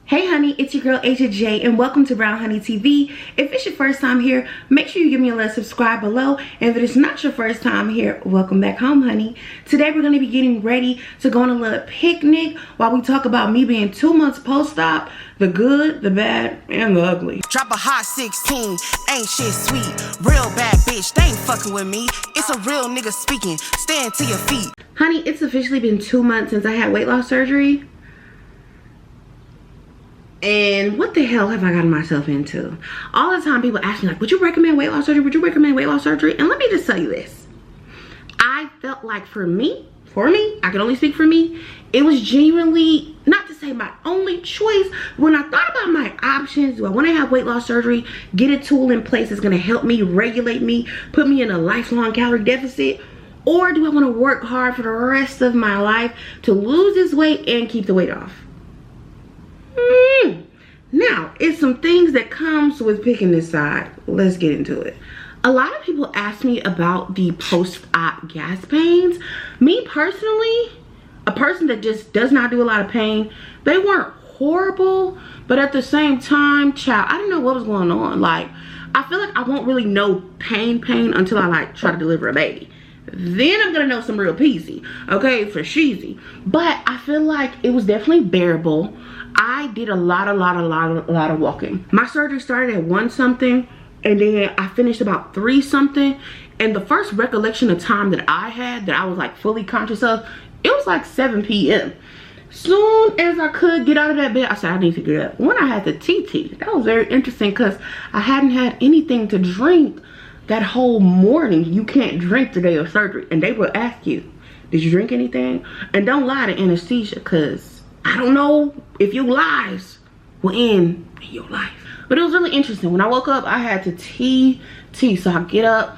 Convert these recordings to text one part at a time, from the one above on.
Hey honey, it's your girl Asia J and welcome to Brown Honey TV. If it's your first time here, make sure you give me a little subscribe below. And if it is not your first time here, welcome back home, honey. Today we're going to be getting ready to go on a little picnic while we talk about me being 2 months post-op, the good, the bad, and the ugly. Drop a hot 16, ain't shit sweet. Real bad bitch, they ain't fucking with me. It's a real nigga speaking, stand to your feet. Honey, it's officially been 2 months since I had weight loss surgery. And what the hell have I gotten myself into? All the time people ask me like, would you recommend weight loss surgery? Would you recommend weight loss surgery? And let me just tell you this. I felt like for me, I can only speak for me, it was genuinely, not to say my only choice. When I thought about my options, do I want to have weight loss surgery, get a tool in place that's going to help me, regulate me, put me in a lifelong calorie deficit? Or do I want to work hard for the rest of my life to lose this weight and keep the weight off? Now, it's some things that comes with picking this side. Let's get into it. A lot of people ask me about the post-op gas pains. Me personally, a person that just does not do a lot of pain, they weren't horrible, but at the same time, child, I didn't know what was going on. Like, I feel like I won't really know pain until I like try to deliver a baby. Then I'm gonna know some real peasy, okay, for sheezy. But I feel like it was definitely bearable. I did a lot of walking. My surgery started at 1 something and then I finished about 3 something. And the first recollection of time that I had that I was like fully conscious of, it was like 7 p.m. Soon as I could get out of that bed, I said I need to get up. When I had the TT, that was very interesting because I hadn't had anything to drink that whole morning. You can't drink the day of surgery. And they will ask you, did you drink anything? And don't lie to anesthesia because I don't know if your lives will end in your life. But it was really interesting. When I woke up, I had to TT. So I get up,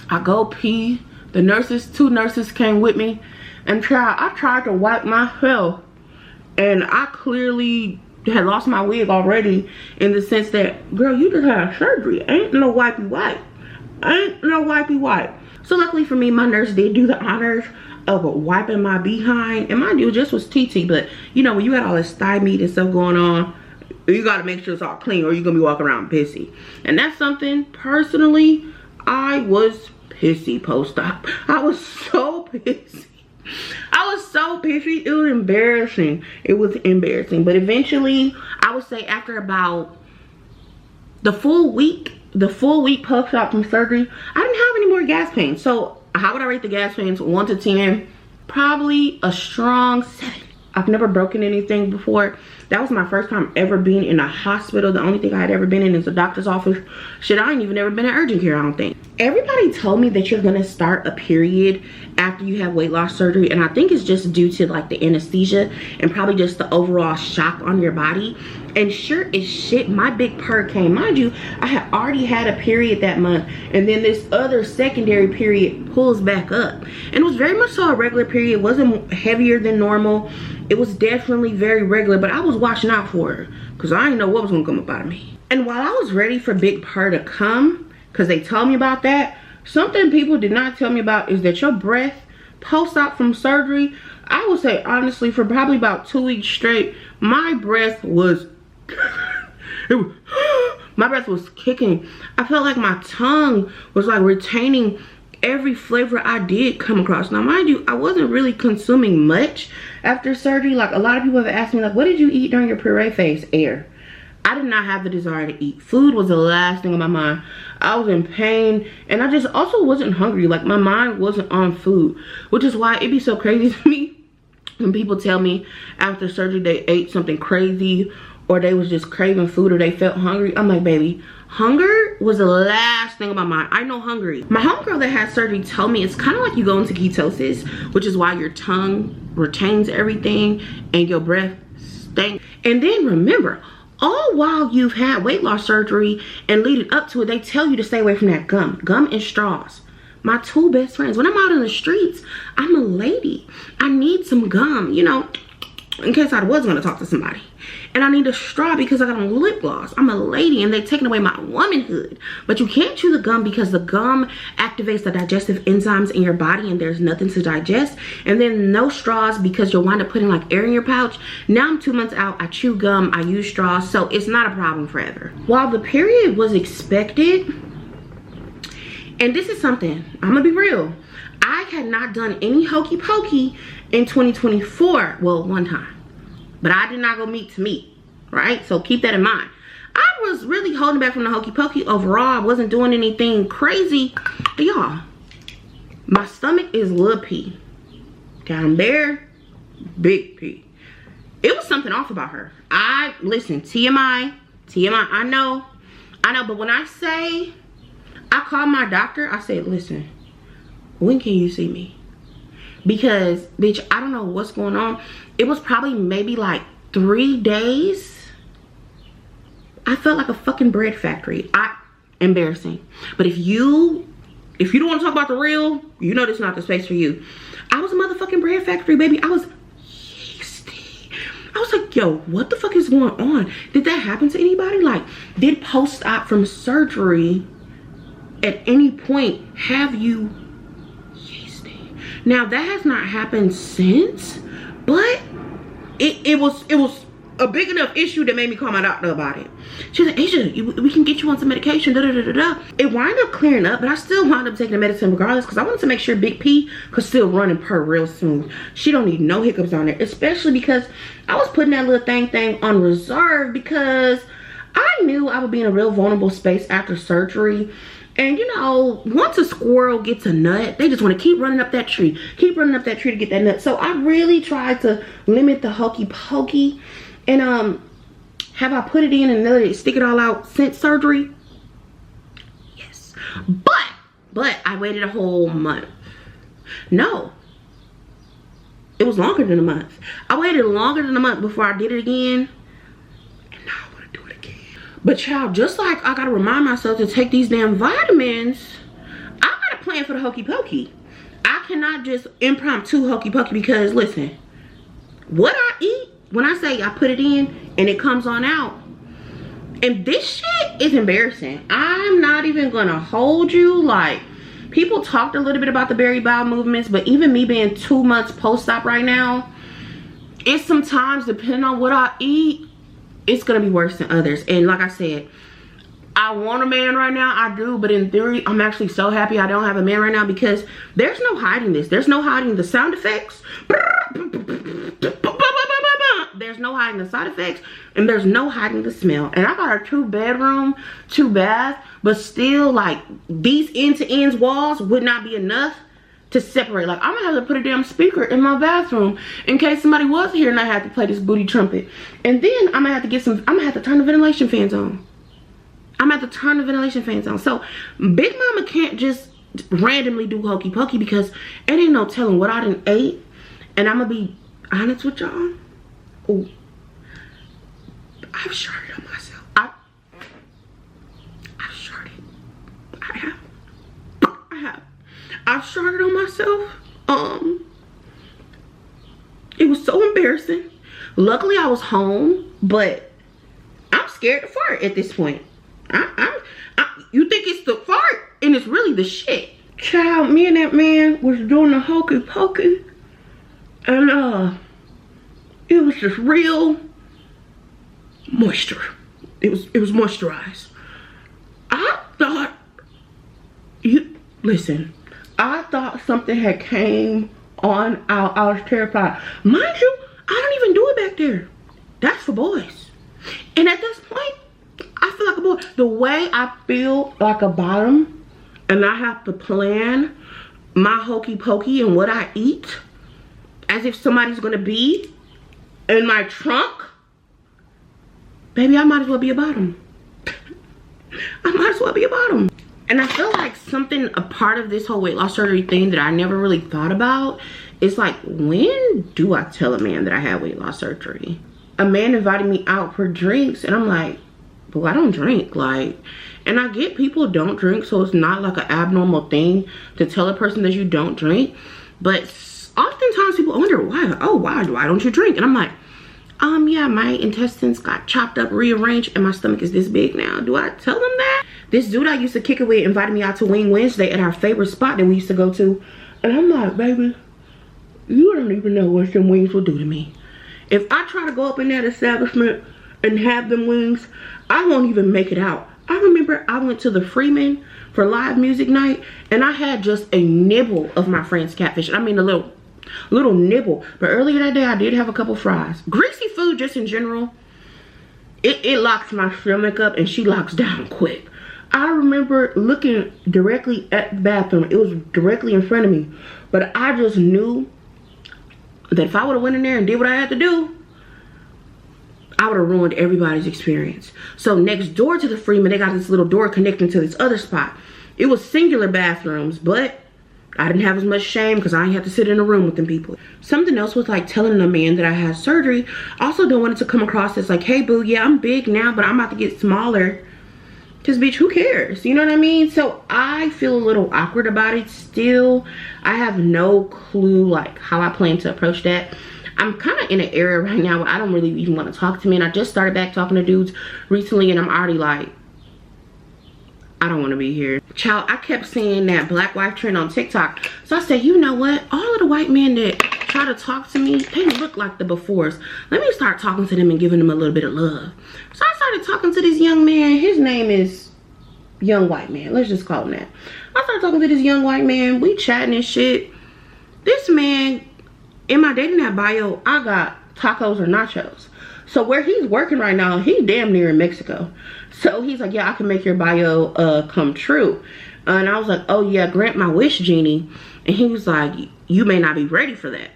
I go pee. The nurses, 2 nurses came with me. And I tried to wipe myself. And I clearly had lost my wig already in the sense that, girl, you just had surgery. Ain't no wipey wipe. Ain't no wipey wipe. So luckily for me, my nurse did do the honors of wiping my behind. And mind you, it just was TT, but you know, when you got all this thigh meat and stuff going on, you got to make sure it's all clean or you're gonna be walking around pissy. And that's something personally, I was pissy post-op. I was so pissy. I was so pissy. It was embarrassing. It was embarrassing. But eventually, I would say after about the full week post-op from surgery, I didn't have any more gas pains. So how would I rate the gas pains? 1 to 10, probably a strong 7. I've never broken anything before. That was my first time ever being in a hospital. The only thing I had ever been in is a doctor's office. Shit, I ain't even ever been in urgent care, I don't think. Everybody told me that you're gonna start a period after you have weight loss surgery, and I think it's just due to like the anesthesia and probably just the overall shock on your body. And sure as shit, my big purr came. Mind you, I had already had a period that month, and then this other secondary period pulls back up. And it was very much so a regular period. It wasn't heavier than normal. It was definitely very regular, but I was watching out for her because I didn't know what was gonna come up out of me. And while I was ready for big purr to come, because they told me about that, something people did not tell me about is that your breath post-op from surgery, I would say honestly for probably about 2 weeks straight, my breath was my breath was kicking. I felt like my tongue was like retaining every flavor I did come across. Now mind you, I wasn't really consuming much after surgery. Like a lot of people have asked me like, what did you eat during your puree phase? Air. I did not have the desire to eat. Food was the last thing on my mind. I was in pain and I just also wasn't hungry. Like my mind wasn't on food, which is why it'd be so crazy to me when people tell me after surgery they ate something crazy or they was just craving food or they felt hungry. I'm like, baby, hunger was the last thing on my mind. I know hungry. My homegirl that had surgery told me it's kind of like you go into ketosis, which is why your tongue retains everything and your breath stinks. And then remember, all while you've had weight loss surgery and leading up to it, they tell you to stay away from that gum and straws. My 2 best friends, when I'm out in the streets, I'm a lady. I need some gum, you know, in case I was gonna talk to somebody. And I need a straw because I got on lip gloss. I'm a lady and they taking away my womanhood. But you can't chew the gum because the gum activates the digestive enzymes in your body and there's nothing to digest. And then no straws because you'll wind up putting like air in your pouch. Now I'm 2 months out, I chew gum, I use straws, so it's not a problem forever. While the period was expected, and this is something, I'm gonna be real, I had not done any hokey pokey in 2024. Well, one time. But I did not go meat to meat, right? So keep that in mind. I was really holding back from the hokey pokey overall. I wasn't doing anything crazy. But y'all, my stomach is little P. Down there, big P. It was something off about her. Listen, TMI, I know, but when I say, I called my doctor, I said, listen, when can you see me? Because, bitch, I don't know what's going on. It was probably maybe like 3 days. I felt like a fucking bread factory. Embarrassing. But if you don't want to talk about the real, you know this is not the space for you. I was a motherfucking bread factory, baby. I was yeasty. I was like, yo, what the fuck is going on? Did that happen to anybody? Like, did post-op from surgery at any point have you yeasty? Now, that has not happened since, but it was a big enough issue that made me call my doctor about it. She was like, Asia, we can get you on some medication, da da da da da. It wound up clearing up, but I still wound up taking the medicine regardless because I wanted to make sure Big P could still run and purr real smooth. She don't need no hiccups on there, especially because I was putting that little thing on reserve because I knew I would be in a real vulnerable space after surgery. And you know, once a squirrel gets a nut, they just want to keep running up that tree to get that nut. So I really tried to limit the hokey pokey. And have I put it in and let it stick it all out since surgery? Yes. But I waited a whole month. No. It was longer than a month. I waited longer than a month before I did it again. And now I want to do it again. But child, just like I gotta remind myself to take these damn vitamins, I gotta plan for the hokey pokey. I cannot just impromptu hokey pokey because listen, what I eat, when I say I put it in and it comes on out, and this shit is embarrassing. I'm not even gonna hold you. Like, people talked a little bit about the berry bowel movements, but even me being 2 months post-op right now, it's sometimes, depending on what I eat, it's gonna be worse than others. And like I said, I want a man right now, I do, but in theory, I'm actually so happy I don't have a man right now because there's no hiding this. There's no hiding the sound effects. There's no hiding the side effects, and there's no hiding the smell. And I got a 2-bedroom, 2-bath, but still, like, these end-to-ends walls would not be enough to separate. Like, I'm gonna have to put a damn speaker in my bathroom in case somebody was here and I had to play this booty trumpet. And then I'm gonna have to turn the ventilation fans on. So Big Mama can't just randomly do hokey pokey because it ain't no telling what I done ate. And I'm gonna be honest with y'all. Oh, I've sharted on myself. I've sharted. I have. I've sharted on myself. It was so embarrassing. Luckily, I was home, but I'm scared to fart at this point. You think it's the fart, and it's really the shit. Child, me and that man was doing the hokey pokey, and it was just real moisture. It was moisturized. I thought something had came on out. I was terrified. Mind you, I don't even do it back there. That's for boys. And at this point, I feel like a boy. The way I feel like a bottom, and I have to plan my hokey pokey and what I eat as if somebody's gonna be in my trunk, baby, I might as well be a bottom. I might as well be a bottom. And I feel like a part of this whole weight loss surgery thing that I never really thought about is like, when do I tell a man that I had weight loss surgery? A man invited me out for drinks and I'm like, well, I don't drink. Like, and I get people don't drink, so it's not like an abnormal thing to tell a person that you don't drink. But oftentimes people wonder why. Oh, why don't you drink? And I'm like, Yeah, my intestines got chopped up, rearranged, and my stomach is this big now. Do I tell them that? This dude I used to kick it with invited me out to Wing Wednesday at our favorite spot that we used to go to. And I'm like, baby, you don't even know what them wings will do to me. If I try to go up in that establishment and have them wings, I won't even make it out. I remember I went to the Freeman for live music night, and I had just a nibble of my friend's catfish. I mean, a little nibble. But earlier that day, I did have a couple fries. Greasy food, just in general, it locks my stomach up, and she locks down quick. I remember looking directly at the bathroom. It was directly in front of me. But I just knew that if I would have went in there and did what I had to do, I would have ruined everybody's experience. So next door to the Freeman, they got this little door connecting to this other spot. It was singular bathrooms, but I didn't have as much shame because I didn't have to sit in a room with them people. Something else was like telling a man that I had surgery. I also don't want it to come across as like, hey boo, yeah, I'm big now, but I'm about to get smaller. Because bitch, who cares? You know what I mean? So I feel a little awkward about it still. I have no clue like how I plan to approach that. I'm kind of in an area right now where I don't really even want to talk to men. I just started back talking to dudes recently, and I'm already like, I don't want to be here. Child, I kept seeing that black wife trend on TikTok. So I said, you know what? All of the white men that try to talk to me, they look like the befores. Let me start talking to them and giving them a little bit of love. So I started talking to this young man. His name is Young White Man. Let's just call him that. I started talking to this young white man. We chatting and shit. This man, in my dating app bio, I got tacos or nachos. So where he's working right now, he damn near in Mexico. So he's like, yeah, I can make your bio come true. And I was like, oh yeah, grant my wish, genie. And he was like, you may not be ready for that.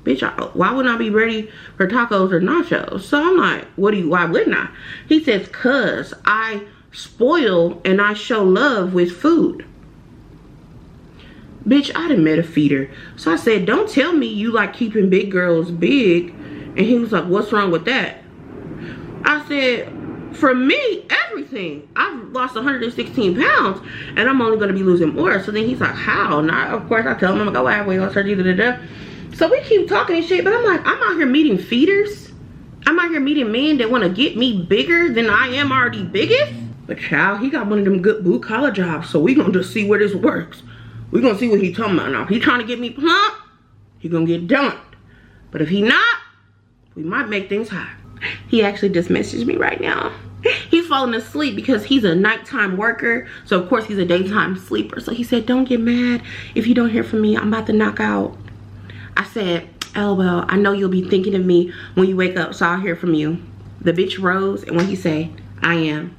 Bitch, why wouldn't I be ready for tacos or nachos? So I'm like, why wouldn't I? He says, cause I spoil and I show love with food. Bitch, I done met a feeder. So I said, don't tell me you like keeping big girls big. And he was like, what's wrong with that? I said, for me, everything. I've lost 116 pounds and I'm only going to be losing more. So then he's like, how? And of course I tell him, I'm like, oh, I have weight loss surgery, da-da-da. So we keep talking and shit, but I'm like, I'm out here meeting feeders. I'm out here meeting men that want to get me bigger than I am already biggest. But child, he got one of them good blue collar jobs. So we going to just see where this works. We going to see what he talking about now. If he trying to get me plump, he going to get dumped. But if he not, we might make things hot. He actually just messaged me right now. He's falling asleep because he's a nighttime worker. So of course he's a daytime sleeper. So he said, don't get mad if you don't hear from me. I'm about to knock out. I said, LOL, I know you'll be thinking of me when you wake up, so I'll hear from you. The bitch rose, and when he say, I am.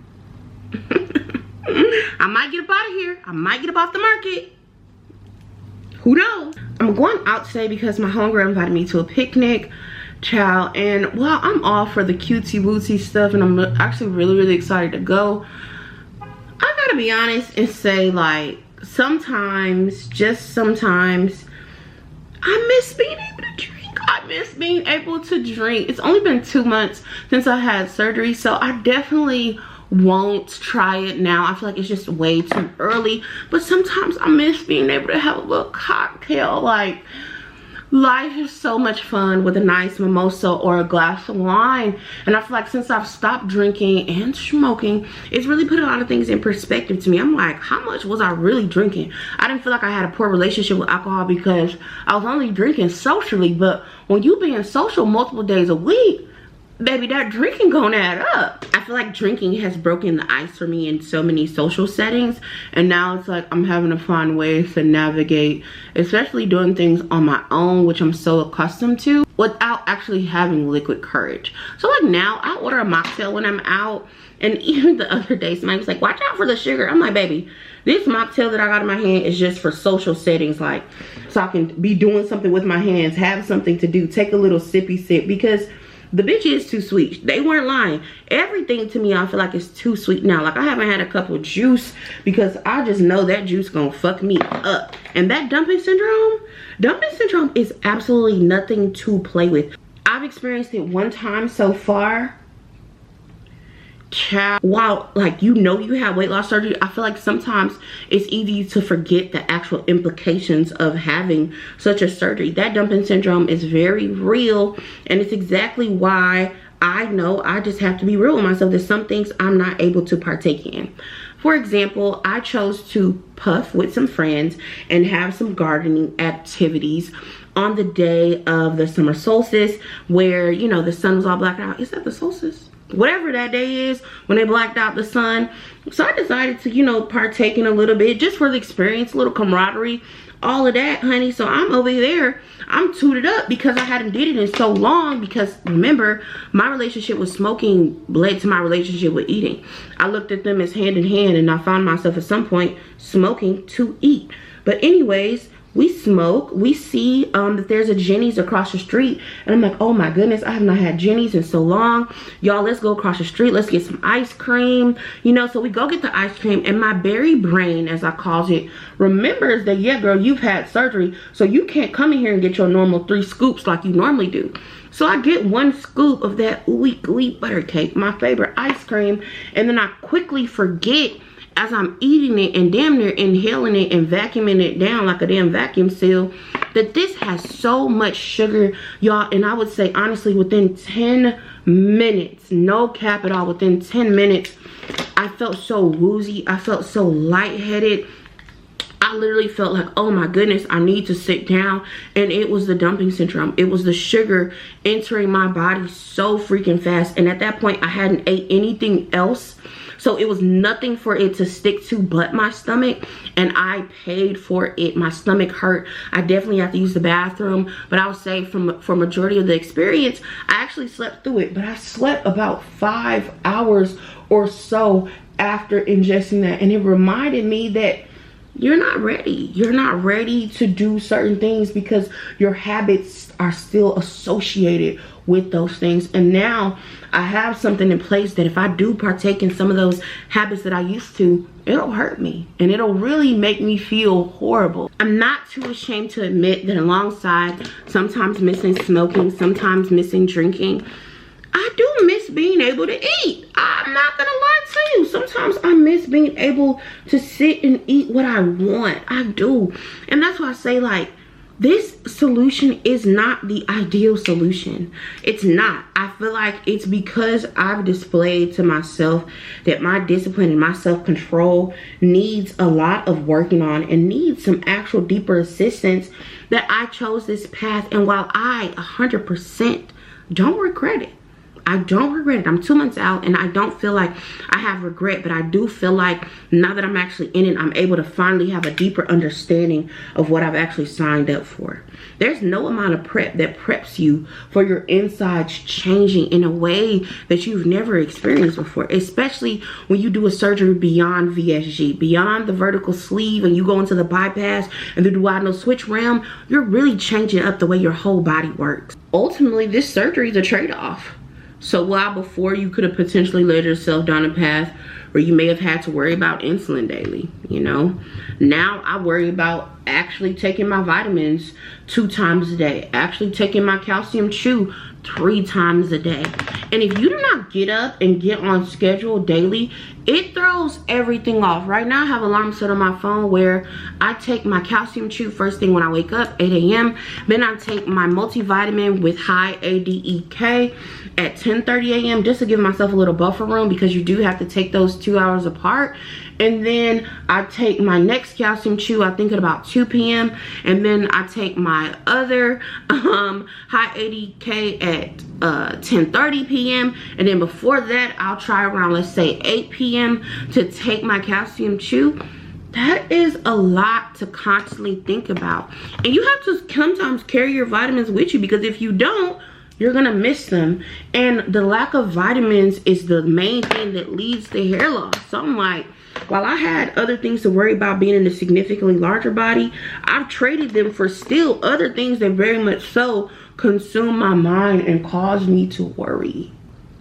I might get up out of here. I might get up off the market. Who knows? I'm going out today because my homegirl invited me to a picnic, child. And well, I'm all for the cutesy wootsy stuff, and I'm actually really excited to go. I gotta be honest and say, like, sometimes, just sometimes, I miss being able to drink. I miss being able to drink. It's only been 2 months since I had surgery, so I definitely won't try it now. I feel like it's just way too early, but sometimes I miss being able to have a little cocktail. Like, life is so much fun with a nice mimosa or a glass of wine. And I feel like since I've stopped drinking and smoking, it's really put a lot of things in perspective to me. I'm like, how much was I really drinking? I didn't feel like I had a poor relationship with alcohol because I was only drinking socially. But when you being social multiple days a week, baby, that drinking gonna add up. I feel like drinking has broken the ice for me in so many social settings, and now it's like I'm having to find ways to navigate, especially doing things on my own, which I'm so accustomed to, without actually having liquid courage. So like now I order a mocktail when I'm out, and even the other day somebody was like, watch out for the sugar. I'm like, baby, this mocktail that I got in my hand is just for social settings, like so I can be doing something with my hands, have something to do, take a little sippy sip, because the bitch is too sweet. They weren't lying. Everything to me, I feel like it's too sweet now. Like, I haven't had a cup of juice because I just know that juice gonna fuck me up. And that dumping syndrome is absolutely nothing to play with. I've experienced it one time so far, child, while like you know you have weight loss surgery, I feel like sometimes it's easy to forget the actual implications of having such a surgery. That dumping syndrome is very real, and it's exactly why I know I just have to be real with myself. There's some things I'm not able to partake in. For example, I chose to puff with some friends and have some gardening activities on the day of the summer solstice, where, you know, the sun was all blacked out. Is that the solstice? Whatever that day is, when they blacked out the sun. So I decided to, you know, partake in a little bit just for the experience, a little camaraderie, all of that, honey. So I'm over there, I'm tooted up because I hadn't did it in so long, because remember, my relationship with smoking led to my relationship with eating. I looked at them as hand in hand, and I found myself at some point smoking to eat. But anyways, we smoke, we see that there's a Jenny's across the street, and I'm like, oh my goodness, I have not had Jenny's in so long. Y'all, let's go across the street, let's get some ice cream, you know. So we go get the ice cream, and my berry brain, as I calls it, remembers that, yeah girl, you've had surgery, so you can't come in here and get your normal 3 scoops like you normally do. So I get 1 scoop of that ooey gooey butter cake, my favorite ice cream, and then I quickly forget, as I'm eating it and damn near inhaling it and vacuuming it down like a damn vacuum seal, that this has so much sugar, y'all. And I would say honestly, within 10 minutes, no cap at all, within 10 minutes, I felt so woozy, I felt so lightheaded. I literally felt like, oh my goodness, I need to sit down. And it was the dumping syndrome. It was the sugar entering my body so freaking fast. And at that point, I hadn't ate anything else. So it was nothing for it to stick to but my stomach, and I paid for it. My stomach hurt. I definitely have to use the bathroom, but I would say for majority of the experience, I actually slept through it. But I slept about 5 hours or so after ingesting that, and it reminded me that you're not ready. You're not ready to do certain things because your habits are still associated with those things. And now I have something in place that if I do partake in some of those habits that I used to, it'll hurt me and it'll really make me feel horrible. I'm not too ashamed to admit that alongside sometimes missing smoking, sometimes missing drinking, I do miss being able to eat. I'm not gonna lie to you. Sometimes I miss being able to sit and eat what I want. I do. And that's why I say, like, this solution is not the ideal solution. It's not. I feel like it's because I've displayed to myself that my discipline and my self-control needs a lot of working on and needs some actual deeper assistance, that I chose this path. And while I 100% don't regret it, I don't regret it. I'm 2 months out and I don't feel like I have regret, but I do feel like now that I'm actually in it, I'm able to finally have a deeper understanding of what I've actually signed up for. There's no amount of prep that preps you for your insides changing in a way that you've never experienced before, especially when you do a surgery beyond VSG, beyond the vertical sleeve, and you go into the bypass and the duodenal switch realm. You're really changing up the way your whole body works. Ultimately, this surgery is a trade-off. So while before you could have potentially led yourself down a path where you may have had to worry about insulin daily, you know, now I worry about actually taking my vitamins 2 times a day, actually taking my calcium chew 3 times a day. And if you do not get up and get on schedule daily, it throws everything off. Right now I have an alarm set on my phone where I take my calcium chew first thing when I wake up, 8 a.m. Then I take my multivitamin with high ADEK at 10:30 a.m. just to give myself a little buffer room, because you do have to take those 2 hours apart. And then I take my next calcium chew, I think at about 2 p.m. And then I take my other high ADK at 10:30 p.m. And then before that, I'll try around, let's say 8 p.m. to take my calcium chew. That is a lot to constantly think about. And you have to sometimes carry your vitamins with you, because if you don't, you're gonna miss them. And the lack of vitamins is the main thing that leads to hair loss. So I'm like, while I had other things to worry about being in a significantly larger body, I've traded them for still other things that very much so consume my mind and cause me to worry.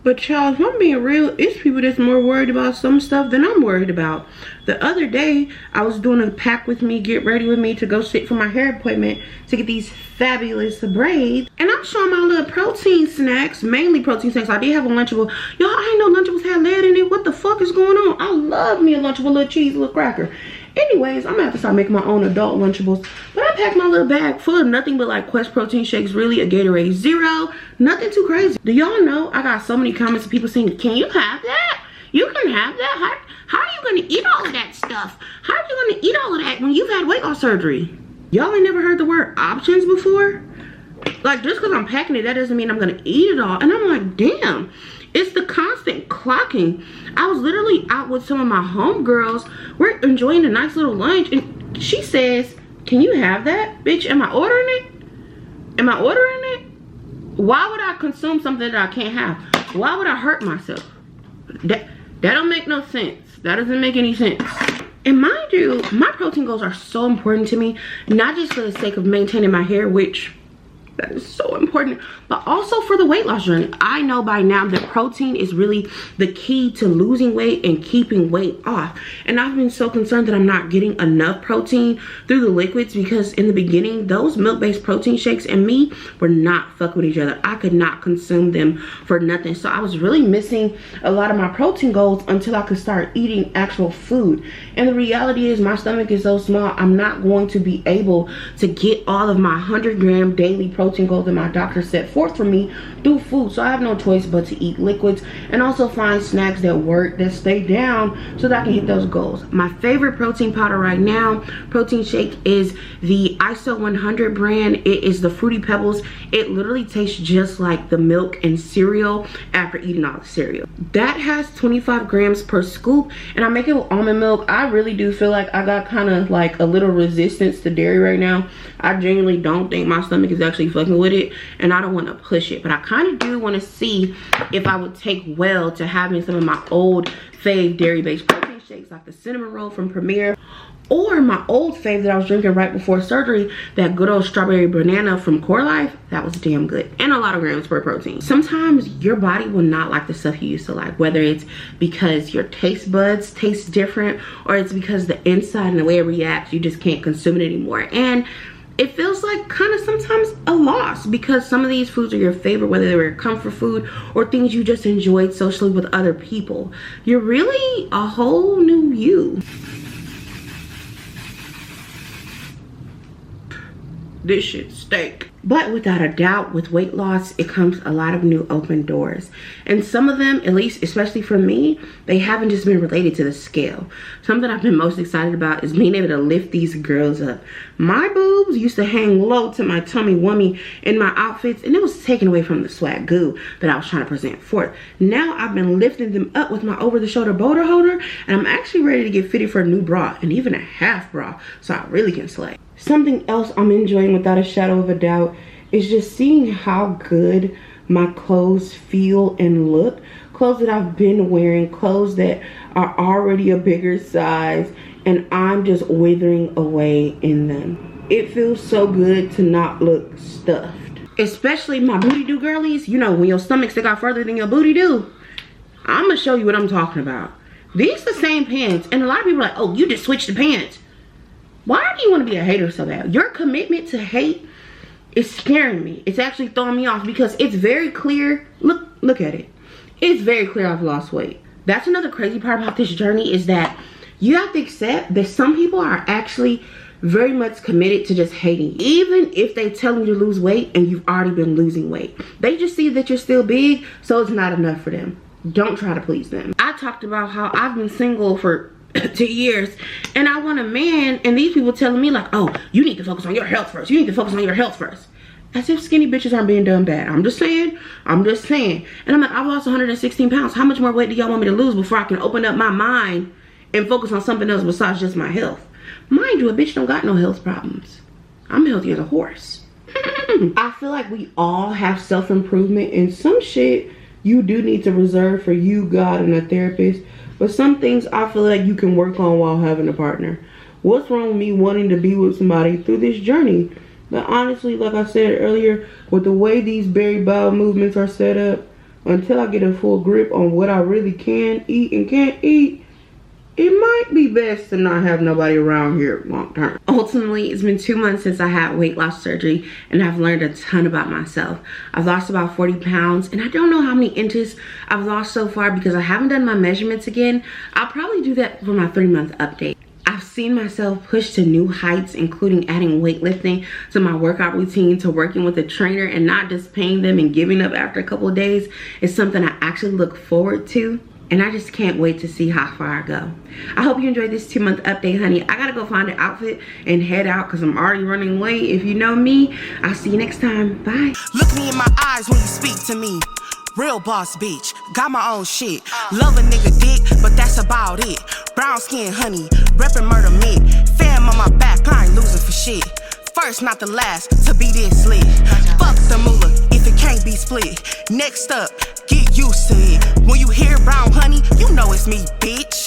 But child, if I'm being real, it's people that's more worried about some stuff than I'm worried about. The other day, I was doing a pack with me, get ready with me to go sit for my hair appointment to get these fabulous braids. And I'm showing my little protein snacks, mainly protein snacks. I did have a Lunchable. Y'all, I didn't know Lunchables had lead in it. What the fuck is going on? I love me a Lunchable, little cheese, little cracker. Anyways, I'm gonna have to start making my own adult Lunchables. But I packed my little bag full of nothing but like Quest protein shakes, really, a Gatorade Zero, nothing too crazy. Do y'all know I got so many comments of people saying, can you have that? You can have that? How are you gonna eat all of that stuff? How are you gonna eat all of that when you've had weight loss surgery? Y'all ain't never heard the word options before? Like, just because I'm packing it, that doesn't mean I'm gonna eat it all. And I'm like, damn. It's the constant clocking. I was literally out with some of my homegirls. We're enjoying a nice little lunch. And she says, can you have that? Bitch, am I ordering it? Am I ordering it? Why would I consume something that I can't have? Why would I hurt myself? That don't make no sense. That doesn't make any sense. And mind you, my protein goals are so important to me. Not just for the sake of maintaining my hair, which that is so important, but also for the weight loss journey. I know by now that protein is really the key to losing weight and keeping weight off. And I've been so concerned that I'm not getting enough protein through the liquids, because in the beginning, those milk-based protein shakes and me were not fucking with each other. I could not consume them for nothing. So I was really missing a lot of my protein goals until I could start eating actual food. And the reality is my stomach is so small, I'm not going to be able to get all of my 100-gram daily protein goals that my doctor set forth for me through food. So I have no choice but to eat liquids and also find snacks that work, that stay down, so that I can hit those goals. My favorite protein powder right now, protein shake, is the ISO 100 brand. It is the Fruity Pebbles. It literally tastes just like the milk and cereal after eating all the cereal. That has 25 grams per scoop, and I make it with almond milk. I really do feel like I got kind of like a little resistance to dairy right now. I genuinely don't think my stomach is actually fucking with it, and I don't want to push it, but I kind of do want to see if I would take well to having some of my old fave dairy-based protein shakes, like the cinnamon roll from Premier, or my old fave that I was drinking right before surgery, that good old strawberry banana from Core Life. That was damn good, and a lot of grams per protein. Sometimes your body will not like the stuff you used to like, whether it's because your taste buds taste different, or it's because the inside and the way it reacts, you just can't consume it anymore. And it feels like kind of sometimes a loss, because some of these foods are your favorite, whether they were comfort food or things you just enjoyed socially with other people. You're really a whole new you. This shit steak. But without a doubt, with weight loss, it comes a lot of new open doors. And some of them, at least, especially for me, they haven't just been related to the scale. Something I've been most excited about is being able to lift these girls up. My boobs used to hang low to my tummy wummy in my outfits, and it was taken away from the swag goo that I was trying to present forth. Now I've been lifting them up with my over-the-shoulder boulder holder, and I'm actually ready to get fitted for a new bra, and even a half bra, so I really can slay. Something else I'm enjoying without a shadow of a doubt is just seeing how good my clothes feel and look. Clothes that I've been wearing, clothes that are already a bigger size, and I'm just withering away in them. It feels so good to not look stuffed. Especially my booty do girlies. You know, when your stomach stick out further than your booty do. I'm gonna show you what I'm talking about. These the same pants, and a lot of people are like, oh, you just switched the pants. Why do you want to be a hater so bad? Your commitment to hate is scaring me. It's actually throwing me off, because it's very clear. Look at it. It's very clear I've lost weight. That's another crazy part about this journey, is that you have to accept that some people are actually very much committed to just hating. Even if they tell you to lose weight and you've already been losing weight. They just see that you're still big, so it's not enough for them. Don't try to please them. I talked about how I've been single for 2 years, and I want a man, and these people telling me like, oh, you need to focus on your health first. You need to focus on your health first. As if skinny bitches aren't being done bad. I'm just saying. And I'm like, I've lost 116 pounds. How much more weight do y'all want me to lose before I can open up my mind and focus on something else besides just my health? Mind you, a bitch don't got no health problems. I'm healthy as a horse. I feel like we all have self-improvement, and some shit you do need to reserve for you, God, and a therapist. But some things I feel like you can work on while having a partner. What's wrong with me wanting to be with somebody through this journey? But honestly, like I said earlier, with the way these berry bowel movements are set up, until I get a full grip on what I really can eat and can't eat, it might be best to not have nobody around here long term. Ultimately, it's been 2 months since I had weight loss surgery, and I've learned a ton about myself. I've lost about 40 pounds, and I don't know how many inches I've lost so far because I haven't done my measurements again. I'll probably do that for my 3-month update. I've seen myself push to new heights, including adding weightlifting to my workout routine, to working with a trainer and not just paying them and giving up after a couple of days. It's something I actually look forward to, and I just can't wait to see how far I go. I hope you enjoyed this 2-month update, honey. I gotta go find an outfit and head out because I'm already running late. If you know me, I'll see you next time. Bye. Look me in my eyes when you speak to me. Real boss bitch, got my own shit. Love a nigga dick, but that's about it. Brown skin honey, reppin' murder mid. Fam on my back, I ain't losing for shit. First, not the last, to be this lit. Fuck the moolah, if it can't be split. Next up, get used to it. When you hear brown honey, you know it's me, bitch.